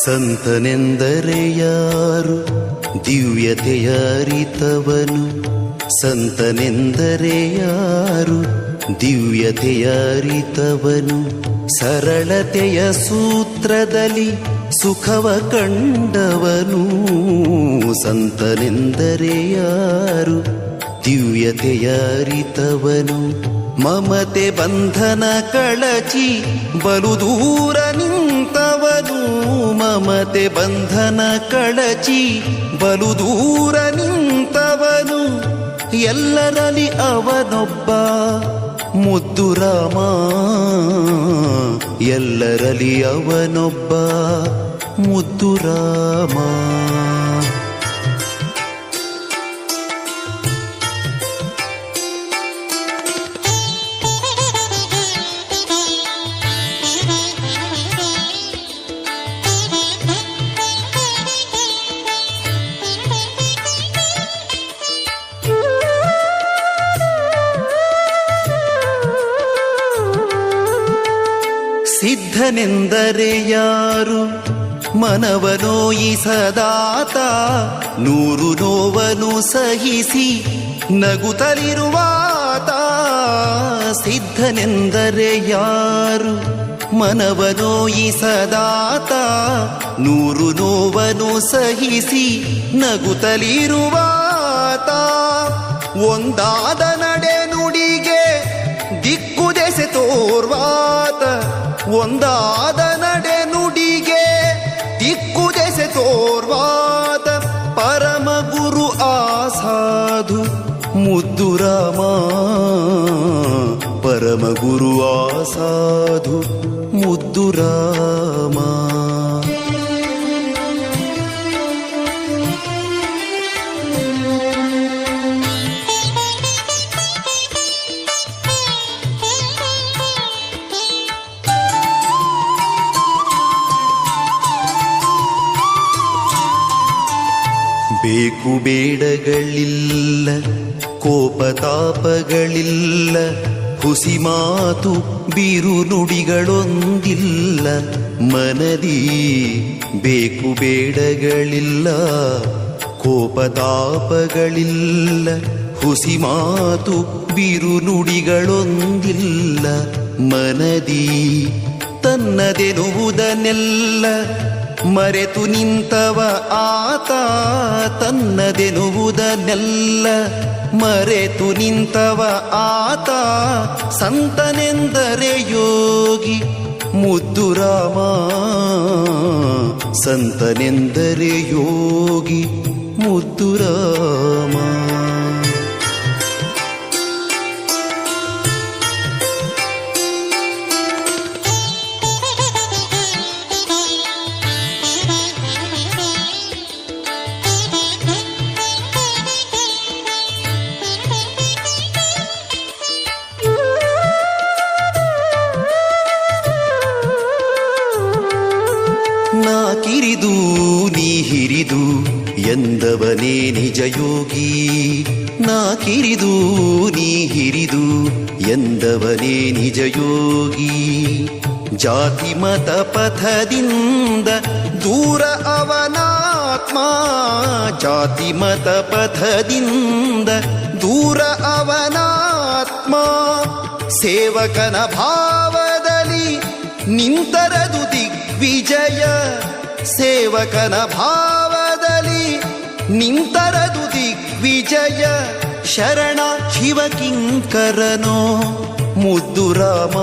ಸಂತನೆಂದರೆ ಯಾರು ದಿವ್ಯತೆಯ ಅರಿತವನು, ಸಂತನೆಂದರೆ ಯಾರು ದಿವ್ಯತೆಯ ಅರಿತವನು, ಸರಳತೆಯ ಸೂತ್ರದಲ್ಲಿ ಸುಖವ ಕಂಡವನು. ಸಂತನೆಂದರೆ ಯಾರು ದಿವ್ಯತೆಯ ಅರಿತವನು, ಮಮತೆ ಬಂಧನ ಕಳಚಿ ಬಲು ದೂರ ನಿಂತವನು. ಮಮತೆ ಬಂಧನ ಕಳಚಿ ಬಲು ದೂರ ನಿಂತವನು, ಎಲ್ಲರಲ್ಲಿ ಅವನೊಬ್ಬ ಮುದ್ದು ರಾಮ. ಎಲ್ಲರಲ್ಲಿ ಅವನೊಬ್ಬ ಮುದ್ದು ರಾಮ. ಸಿದ್ಧನೆಂದರೆ ಯಾರು ಮನವನೋಯಿಸದಾತ, ನೂರು ನೋವನ್ನು ಸಹಿಸಿ ನಗುತ್ತಲಿರುವಾತ. ಸಿದ್ಧನೆಂದರೆ ಯಾರು ಮನವನೋಯಿಸದಾತ, ನೂರು ನೋವನ್ನು ಸಹಿಸಿ ನಗುತ್ತಲಿರುವಾತ. ಒಂದಾದ ನಡೆ ನುಡಿಗೆ ದಿಕ್ಕು ದೆಸೆ ತೋರ್ವಾತ, ಒಂದಾದ ನಡೆ ನುಡಿಗೆ ದಿಕ್ಕು ದೆಸೆ ತೋರ್ವಾತ. ಪರಮ ಗುರು ಆಸಾಧು ಮುದ್ದು ರಾಮ, ಪರಮ ಗುರು ಆಸಾಧು ಮುದ್ದು ರಾಮ. ಬೇಕು ಬೇಡಗಳಿಲ್ಲ, ಕೋಪತಾಪಗಳಿಲ್ಲ, ಹುಸಿ ಮಾತು ಬೀರು ನುಡಿಗಳೊಂದಿಲ್ಲ ಮನದಿ. ಬೇಕು ಬೇಡಗಳಿಲ್ಲ, ಕೋಪತಾಪಗಳಿಲ್ಲ, ಹುಸಿ ಮಾತು ಬೀರು ನುಡಿಗಳೊಂದಿಲ್ಲ ಮನದಿ. ತನ್ನದೆನುವುದನ್ನೆಲ್ಲ ಮರೆತು ನಿಂತವ ಆತ, ತನ್ನದೆನುವುದನ್ನೆಲ್ಲ ಮರೆತು ನಿಂತವ ಆತ. ಸಂತನೆಂದರೆ ಯೋಗಿ ಮುದ್ದು ರಾಮ, ಸಂತನೆಂದರೆ ಯೋಗಿ ಮುದ್ದು ರಾಮ. ನಾ ಕಿರಿದು ನೀ ಹಿರಿದು ಎಂದವನೇ ನಿಜ ಯೋಗಿ, ನಾ ಕಿರಿದು ನೀ ಹಿರಿದು ಎಂದವನೇ ನಿಜ ಯೋಗಿ. ಜಾತಿ ಮತ ಪಥದಿಂದ ದೂರ ಅವನಾತ್ಮ, ಜಾತಿ ಮತ ಪಥದಿಂದ ದೂರ ಅವನಾತ್ಮ. ಸೇವಕನ ಭಾವದಲ್ಲಿ ನಿಂತರದು ದಿಗ್ವಿಜಯ, ಸೇವಕನ ಭಾವದಲ್ಲಿ ನಿಂತರದು ದಿಗ್ವಿಜಯ. ಶರಣ ಶಿವಕಿಂಕರನೋ ಮುದ್ದು ರಾಮ.